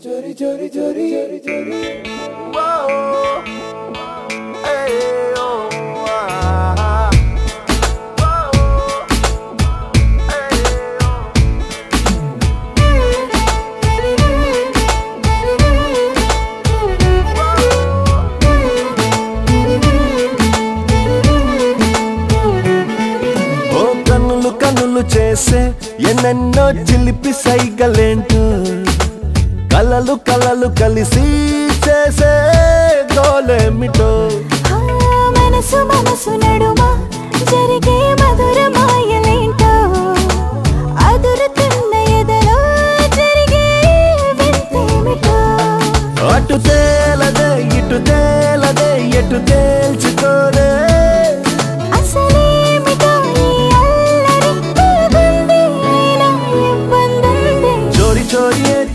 Chori chori chori chori chori. Whoa, hey, oh, కన్నులు చేసే ఎన్నెన్నో చిలిపి సైగలేంటో కలలు కలలు కలిసి చేసే గోలేమిటో మనసు మనసు నడుమా జరిగే మధుర మాయలేంటో అదురుతున్న ఎదలో జరిగే వింతేమిటో అటు తేలదే ఇటు తేలదే ఎటు తేల్చుకోలే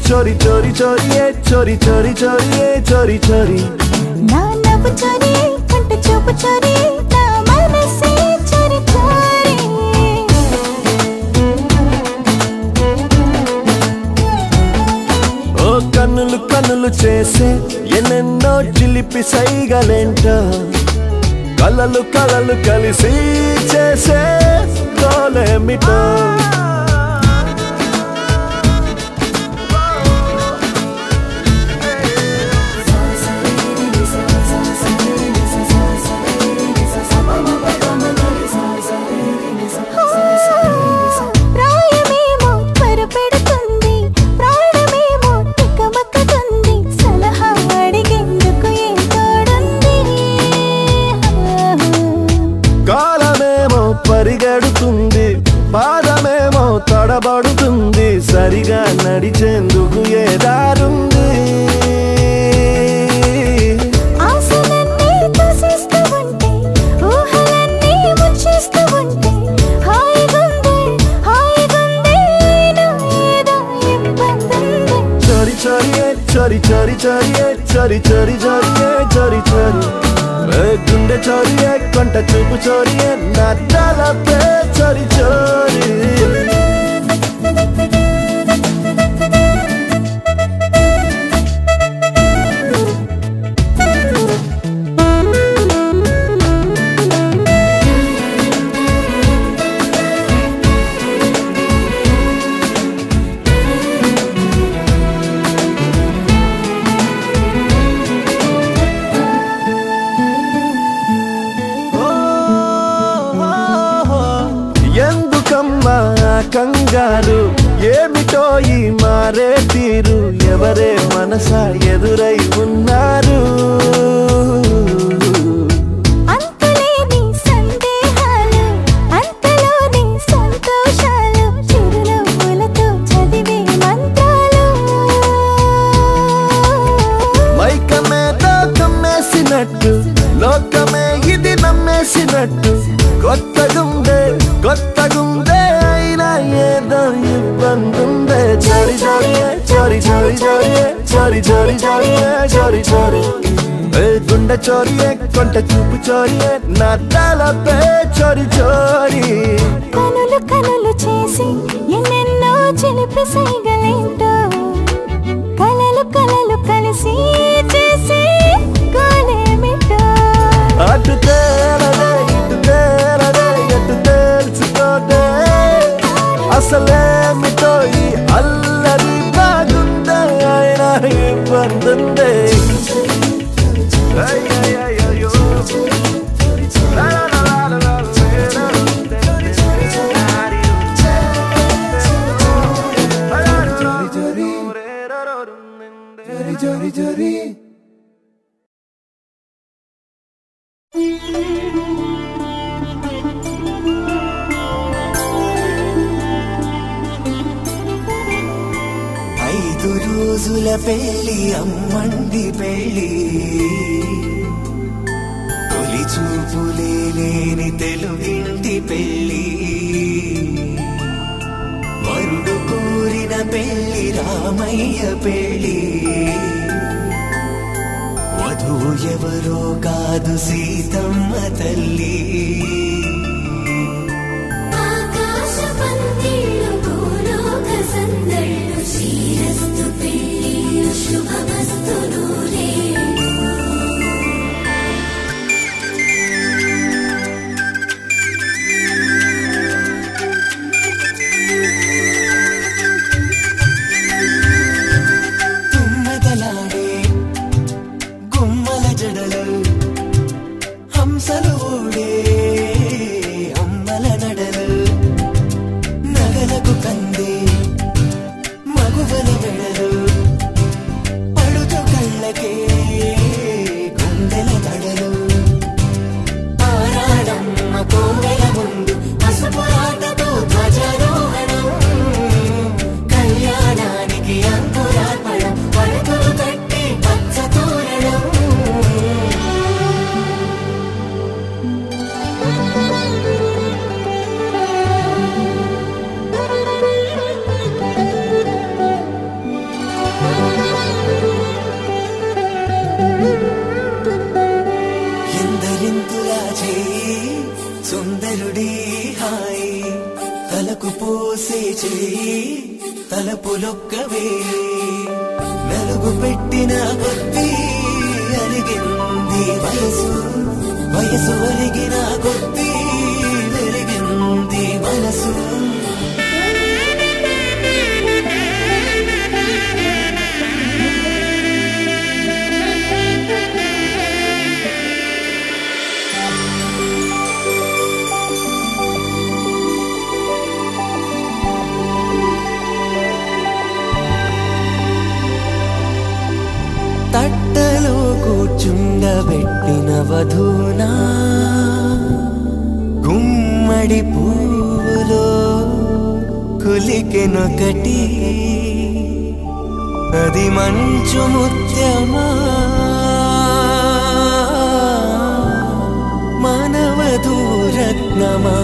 चोरी चोरी चोरी चोरी चोरी चोरी चोरी चोरी ना नव चोरी कंट चुप चोरी ना मनसे चोरी चोरी ओ కన్నులు కన్నులు చేసే ఎన్నెన్నో చిలిపి సైగలేంటో కలలు కలలు కలిసి చేసే గోలేమిటో పరిగెడుతుంది పాదమేమో తడబడుతుంది సరిగా నడిచేందుకు ఏ దారుంది ఆశలన్నీ తోసిస్తూ ఉంటే ఊహలన్నీ ముంచేస్తూ ఉంటే హాయిగుంది నా ఏదో ఇబ్బందుంది చోరి చోరి చోరి చోరి చోరి చోరి చోరి చోరి చోరి గుండె చోరి కొంట చూపు చోరి నా తలపే చోరి చోరి కంగారు ఏమిటో ఈ మారే తీరు ఎవరే మనసా ఎదురై ఉన్నారు అంతులేని సందేహాలు అంతలోని సంతోషాలు చిరునవ్వులతో చదివే మంత్రాలు మైకమేదో కమ్మేసినట్టు లోకమే ఇది నమ్మేసినట్టు కొత్తగుందే అయినా ఏదో ఇబ్బందుందే చోరి చోరి చోరి చోరి చోరి చోరి చోరి చోరి చోరి గుండె చోరి కొంట చూపు చోరి నా తలపే చోరి చోరి కనులు కనులు చేసి ఎన్నెన్నో చిలిపి సైగలేంటో కలలు కలలు కలిసి చేసి గోలేమిటో అటు తేలదే ఇటు తేలదే ఎటు తేల్చుకోదే అసలేమిటో ఈ అల్లరి బాగుందే అయినా ఇబ్బందుందే Chori chori. 5 రోజుల పెళ్లి అమ్మంది పెళ్లి తొలి చూపులే లేని తెలుగింటి పెళ్లి వరుడు కోరిన పెళ్లి రామయ్య పెళ్లి వధువు ఎవరో కాదు సీతమ్మ తల్లి సందళ్ళు శ్రీరస్తు పెళ్లి వెలుగు పోసే చేయి తలపులొక్కవే నలుగు పెట్టిన కొద్దీ అలిగింది వయసు వయసు ఒరిగిన కొద్దీ వెలిగింది మనసు తట్టలో కూర్చుండబెట్టిన వధూనా గుమ్మడి పువ్వులో కులికెనొకటి అది మంచు ముత్యమా మానవధూరత్నమా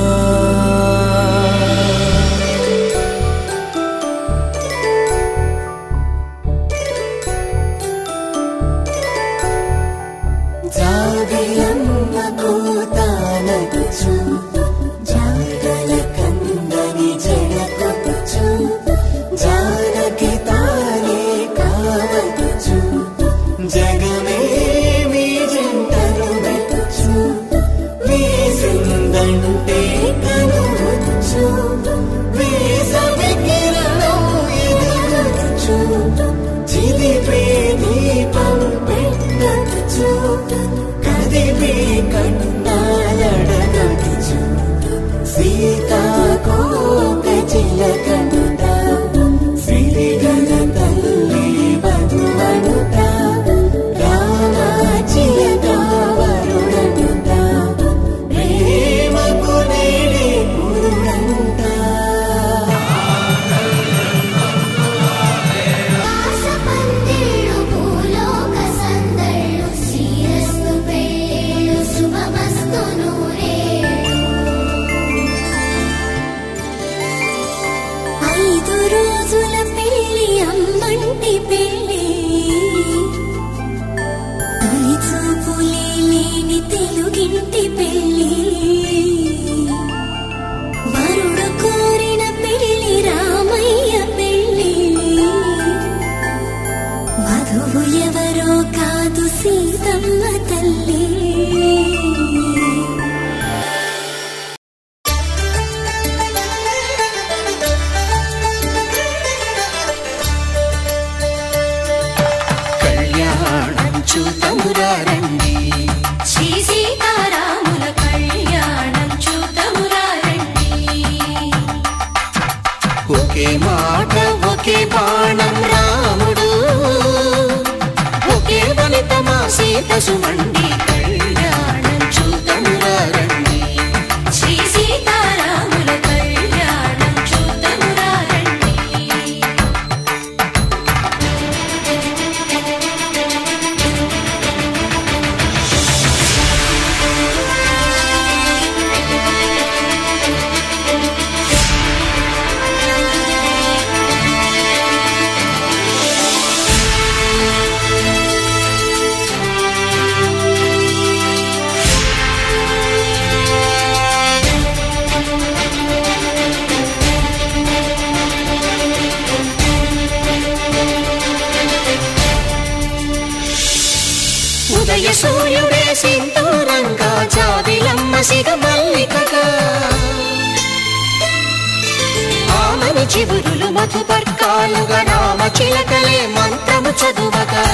చివురులు మధుపర్కాలుగా రామ చిలకలే మంత్రము చదువగా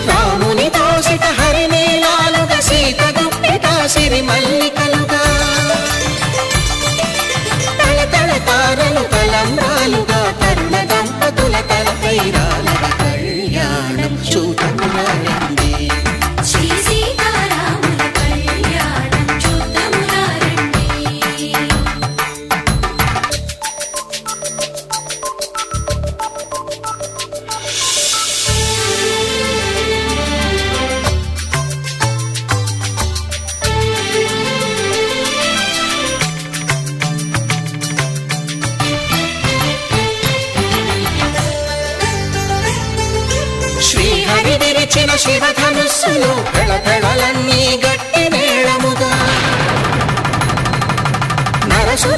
రాముని దోసిట హరినీలాలుగా సీత గుప్పిట సిరి మల్లికలుగా తళతళ తారలు తలంబ్రాలుగా తరుణ దంపతుల తలపైరాలుగా కళ్యాణం చూడమురారండి శ్రీ సీతారాముల కళ్యాణం చూడమురారండి. శ్రీహరి విరిచిన శివధనుస్సులు పెళపెళలన్నీ గట్టి మేళముగా నరసు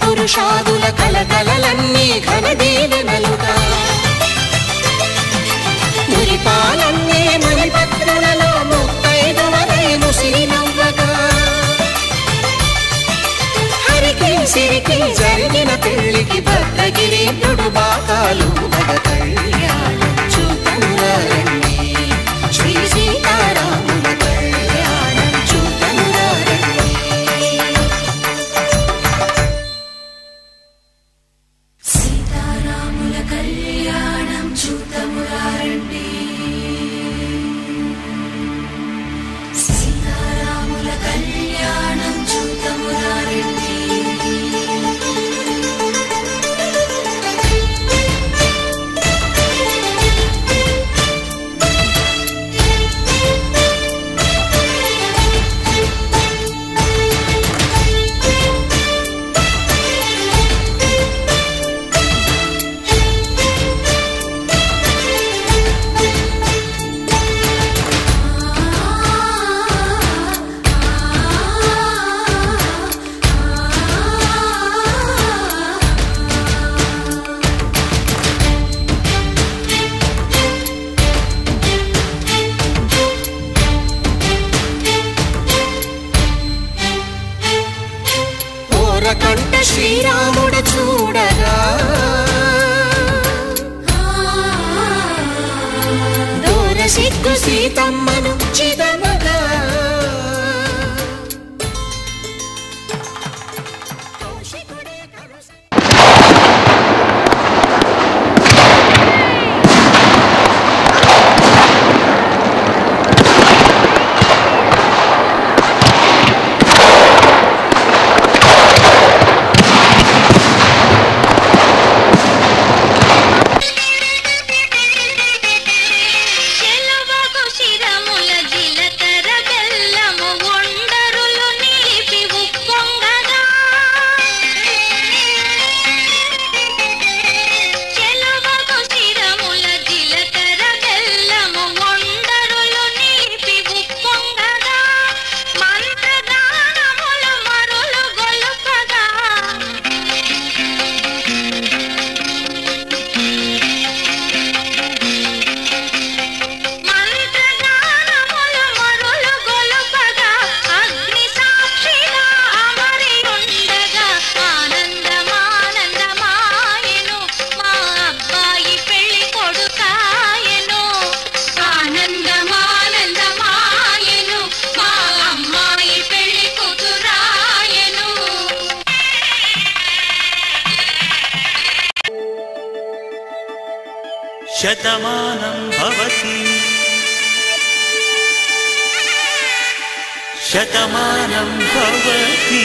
పురుషాదుల కలకలలన్నీ ఘనదీవెనలుగా మురిపాలన్నీ మణిపత్రులలో ముత్తైదువలై ముసిరి నవ్వగా హరికి సిరికి జరిగిన పెళ్లికి భద్రగిరీంద్రుడు బాకాలు మగ కళ్యాణం చూతమురారండి శ్రీ సీతారాముల కళ్యాణం చూతమురారండి సీతారాముల కళ్యాణం చూతమురారండి సీతారాముల కళ్యాణం చూతమురారండి కంట శ్రీరాముడు చూడగా దూర సిగ్గు సీతమ్మను చిదమగా శతమానం భవతి శతమానం భవతి